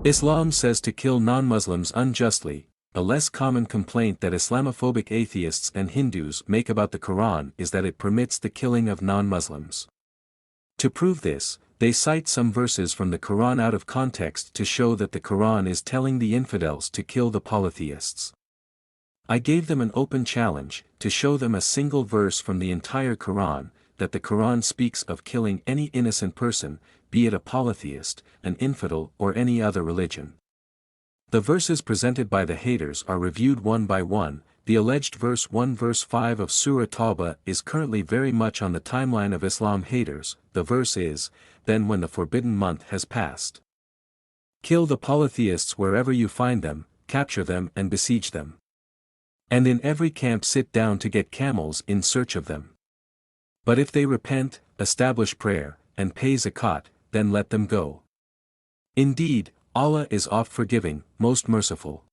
Islam says to kill non-Muslims unjustly. A less common complaint that Islamophobic atheists and Hindus make about the Quran is that it permits the killing of non-Muslims. To prove this, they cite some verses from the Quran out of context to show that the Quran is telling the infidels to kill the polytheists. I gave them an open challenge, to show them a single verse from the entire Quran, that the Quran speaks of killing any innocent person, be it a polytheist, an infidel or any other religion. The verses presented by the haters are reviewed one by one. The alleged verse 1 verse 5 of Surah Tawba is currently very much on the timeline of Islam haters. The verse is, "Then when the forbidden month has passed, kill the polytheists wherever you find them, capture them and besiege them. And in every camp sit down to get camels in search of them. But if they repent, establish prayer, and pay zakat, then let them go. Indeed, Allah is oft-forgiving, most merciful."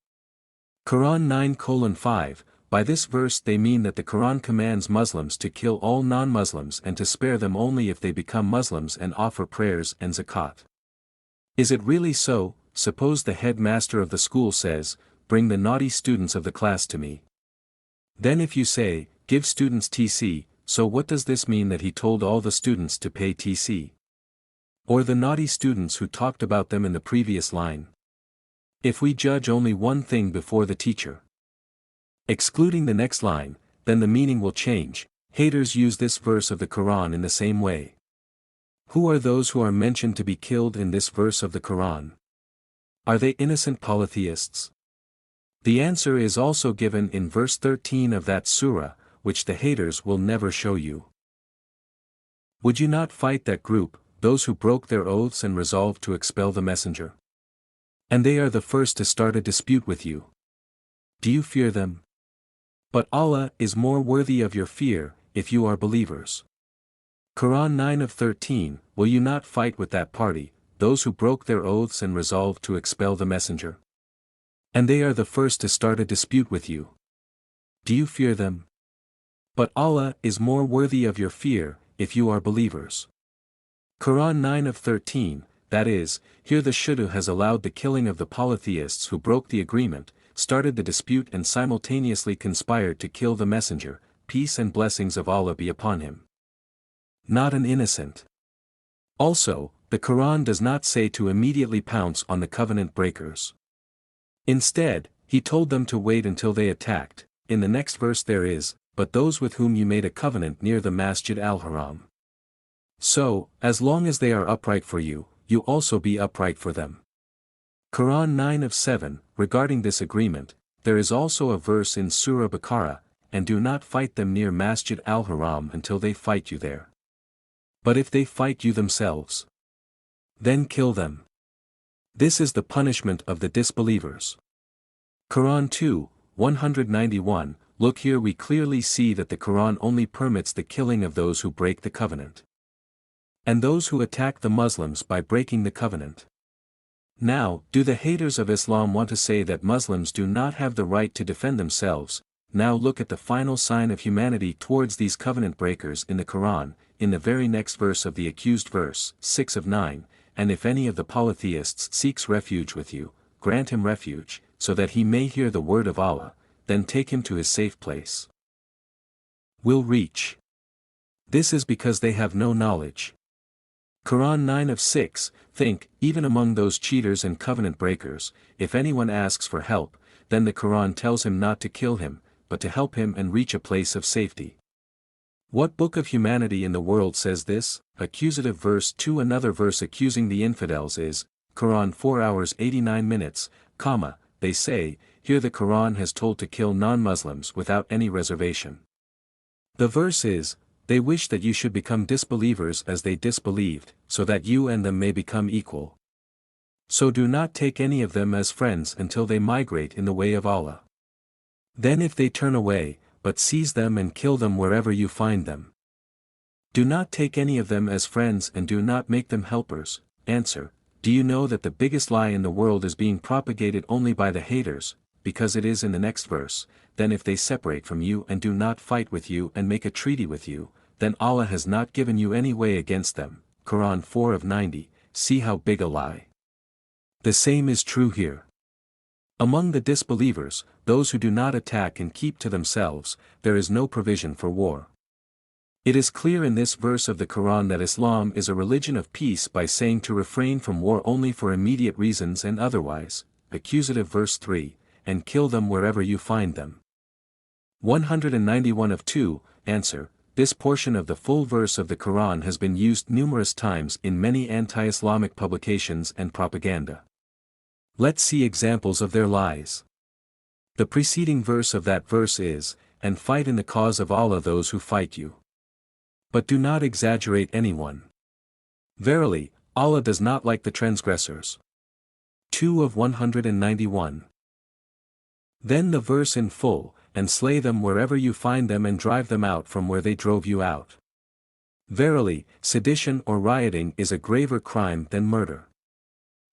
Quran 9:5. By this verse they mean that the Quran commands Muslims to kill all non-Muslims and to spare them only if they become Muslims and offer prayers and zakat. Is it really so? Suppose the headmaster of the school says, "Bring the naughty students of the class to me." Then if you say, "Give students TC, so what does this mean that he told all the students to pay TC? Or the naughty students who talked about them in the previous line? If we judge only one thing before the teacher, excluding the next line, then the meaning will change. Haters use this verse of the Quran in the same way. Who are those who are mentioned to be killed in this verse of the Quran? Are they innocent polytheists? The answer is also given in verse 13 of that surah, which the haters will never show you. Would you not fight that group, those who broke their oaths and resolved to expel the messenger? And they are the first to start a dispute with you. Do you fear them? But Allah is more worthy of your fear, if you are believers. Quran 9:13. Will you not fight with that party, those who broke their oaths and resolved to expel the messenger? And they are the first to start a dispute with you. Do you fear them? But Allah is more worthy of your fear, if you are believers. Quran 9:13, that is, here the Shuddu has allowed the killing of the polytheists who broke the agreement, started the dispute and simultaneously conspired to kill the messenger, peace and blessings of Allah be upon him. Not an innocent. Also, the Quran does not say to immediately pounce on the covenant breakers. Instead, he told them to wait until they attacked. In the next verse there is, "But those with whom you made a covenant near the Masjid al-Haram." So, as long as they are upright for you, you also be upright for them. Quran 9:7, regarding this agreement, there is also a verse in Surah Baqarah, "And do not fight them near Masjid al-Haram until they fight you there. But if they fight you themselves, then kill them. This is the punishment of the disbelievers." Quran 2:191, look here we clearly see that the Quran only permits the killing of those who break the covenant, and those who attack the Muslims by breaking the covenant. Now, do the haters of Islam want to say that Muslims do not have the right to defend themselves? Now look at the final sign of humanity towards these covenant breakers in the Quran, in the very next verse of the accused verse, 6 of 9, "And if any of the polytheists seeks refuge with you, grant him refuge, so that he may hear the word of Allah, then take him to his safe place. Will reach. This is because they have no knowledge." Quran 9:6, think, even among those cheaters and covenant breakers, if anyone asks for help, then the Quran tells him not to kill him, but to help him and reach a place of safety. What book of humanity in the world says this? Accusative verse 2. Another verse accusing the infidels is, Quran 4 hours 89 minutes, they say, here the Quran has told to kill non-Muslims without any reservation. The verse is, they wish that you should become disbelievers as they disbelieved, so that you and them may become equal. So do not take any of them as friends until they migrate in the way of Allah. Then if they turn away, but seize them and kill them wherever you find them. Do not take any of them as friends and do not make them helpers. Answer, do you know that the biggest lie in the world is being propagated only by the haters, because it is in the next verse, then if they separate from you and do not fight with you and make a treaty with you, then Allah has not given you any way against them. Quran 4 of 90, see how big a lie. The same is true here. Among the disbelievers, those who do not attack and keep to themselves, there is no provision for war. It is clear in this verse of the Quran that Islam is a religion of peace by saying to refrain from war only for immediate reasons and otherwise, accusative verse 3, and kill them wherever you find them. 191 of 2, answer, this portion of the full verse of the Quran has been used numerous times in many anti-Islamic publications and propaganda. Let's see examples of their lies. The preceding verse of that verse is, and fight in the cause of Allah those who fight you. But do not exaggerate anyone. Verily, Allah does not like the transgressors. 2 of 191. Then the verse in full, and slay them wherever you find them and drive them out from where they drove you out. Verily, sedition or rioting is a graver crime than murder.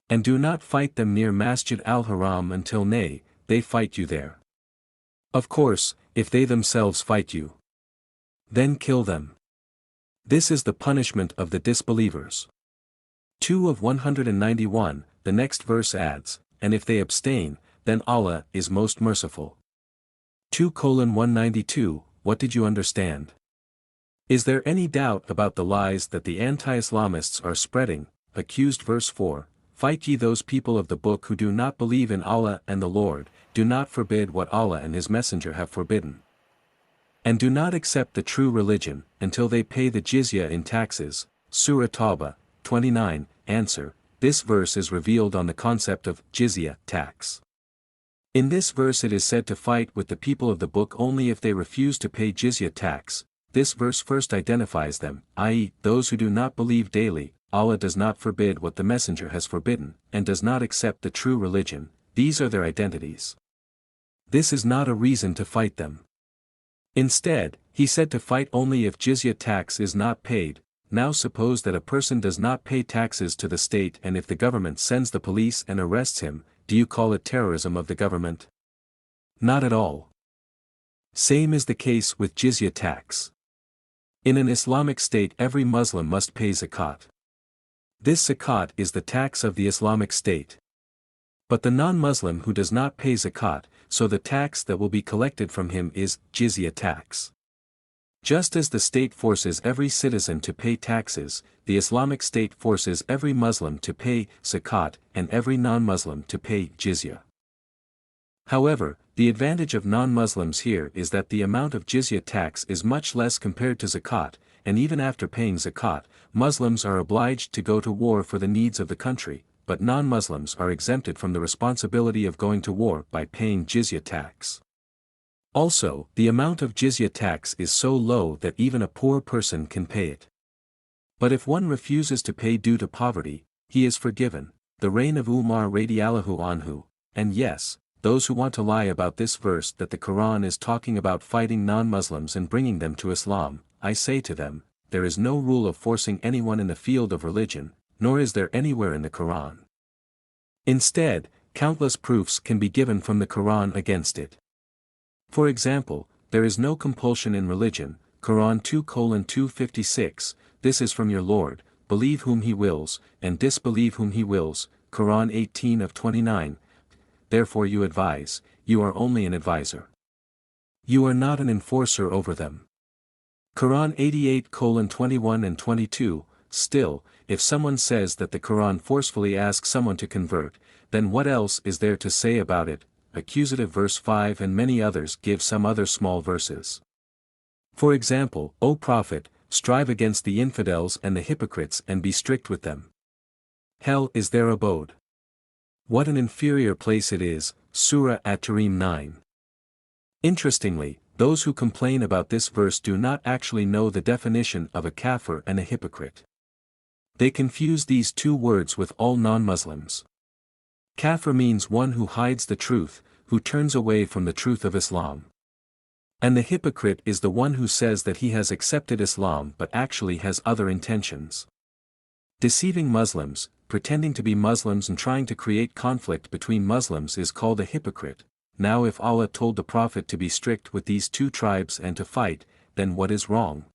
And do not fight them near Masjid al-Haram until they fight you there. Of course, if they themselves fight you, then kill them. This is the punishment of the disbelievers. 2 of 191, the next verse adds, and if they abstain, then Allah is most merciful. 2:192, what did you understand? Is there any doubt about the lies that the anti-Islamists are spreading? Accused verse 4, fight ye those people of the book who do not believe in Allah and the Lord, do not forbid what Allah and His Messenger have forbidden. And do not accept the true religion, until they pay the jizya in taxes. Surah Tawba, 29, answer, this verse is revealed on the concept of jizya, tax. In this verse it is said to fight with the people of the book only if they refuse to pay jizya tax. This verse first identifies them, i.e., those who do not believe daily, Allah does not forbid what the Messenger has forbidden, and does not accept the true religion, these are their identities. This is not a reason to fight them. Instead, he said to fight only if jizya tax is not paid. Now suppose that a person does not pay taxes to the state, and if the government sends the police and arrests him, do you call it terrorism of the government? Not at all. Same is the case with jizya tax. In an Islamic state every Muslim must pay zakat. This zakat is the tax of the Islamic state. But the non-Muslim who does not pay zakat, so the tax that will be collected from him is jizya tax. Just as the state forces every citizen to pay taxes, the Islamic State forces every Muslim to pay zakat and every non-Muslim to pay jizya. However, the advantage of non-Muslims here is that the amount of jizya tax is much less compared to zakat, and even after paying zakat, Muslims are obliged to go to war for the needs of the country, but non-Muslims are exempted from the responsibility of going to war by paying jizya tax. Also, the amount of jizya tax is so low that even a poor person can pay it. But if one refuses to pay due to poverty, he is forgiven. The reign of Umar radiallahu anhu, and yes, those who want to lie about this verse that the Quran is talking about fighting non-Muslims and bringing them to Islam, I say to them, there is no rule of forcing anyone in the field of religion, nor is there anywhere in the Quran. Instead, countless proofs can be given from the Quran against it. For example, there is no compulsion in religion, Quran 2:256, this is from your Lord, believe whom He wills, and disbelieve whom He wills, Quran 18:29. Therefore you advise, you are only an advisor. You are not an enforcer over them. Quran 88:21 and 22, still, if someone says that the Quran forcefully asks someone to convert, then what else is there to say about it? Accusative verse 5 and many others give some other small verses. For example, O Prophet, strive against the infidels and the hypocrites and be strict with them. Hell is their abode. What an inferior place it is, Surah At-Tahrim 9. Interestingly, those who complain about this verse do not actually know the definition of a kafir and a hypocrite. They confuse these two words with all non-Muslims. Kafir means one who hides the truth, who turns away from the truth of Islam. And the hypocrite is the one who says that he has accepted Islam but actually has other intentions. Deceiving Muslims, pretending to be Muslims and trying to create conflict between Muslims is called a hypocrite. Now if Allah told the Prophet to be strict with these two tribes and to fight, then what is wrong?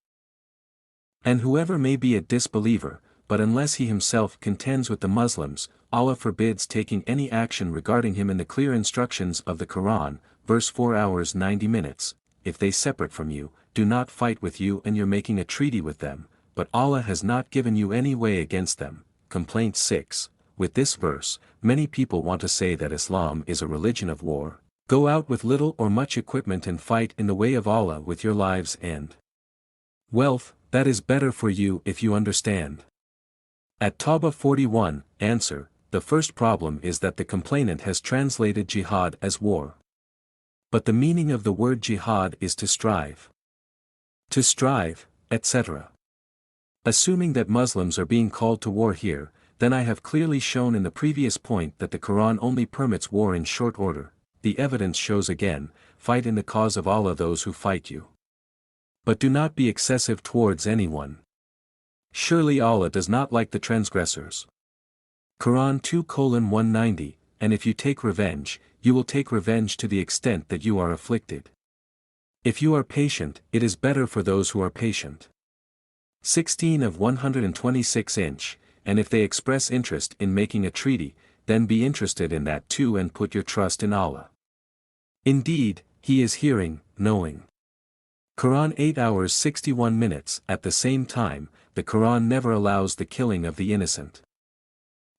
And whoever may be a disbeliever, but unless he himself contends with the Muslims, Allah forbids taking any action regarding him in the clear instructions of the Quran, verse 4 hours 90 minutes, if they separate from you, do not fight with you and you're making a treaty with them, but Allah has not given you any way against them. Complaint 6. With this verse, many people want to say that Islam is a religion of war. Go out with little or much equipment and fight in the way of Allah with your lives and wealth, that is better for you if you understand. At Tawba 41, answer, the first problem is that the complainant has translated jihad as war. But the meaning of the word jihad is to strive, etc. Assuming that Muslims are being called to war here, then I have clearly shown in the previous point that the Quran only permits war in short order. The evidence shows again, fight in the cause of Allah those who fight you. But do not be excessive towards anyone. Surely Allah does not like the transgressors. Quran 2:190, and if you take revenge, you will take revenge to the extent that you are afflicted. If you are patient, it is better for those who are patient. 16 of 126 inch, and if they express interest in making a treaty, then be interested in that too and put your trust in Allah. Indeed, He is hearing, knowing. Quran 8 hours 61 minutes. At the same time, the Quran never allows the killing of the innocent.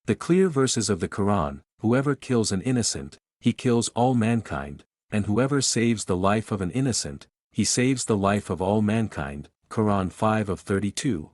The clear verses of the Quran, whoever kills an innocent, he kills all mankind, and whoever saves the life of an innocent, he saves the life of all mankind. Quran 5 of 32.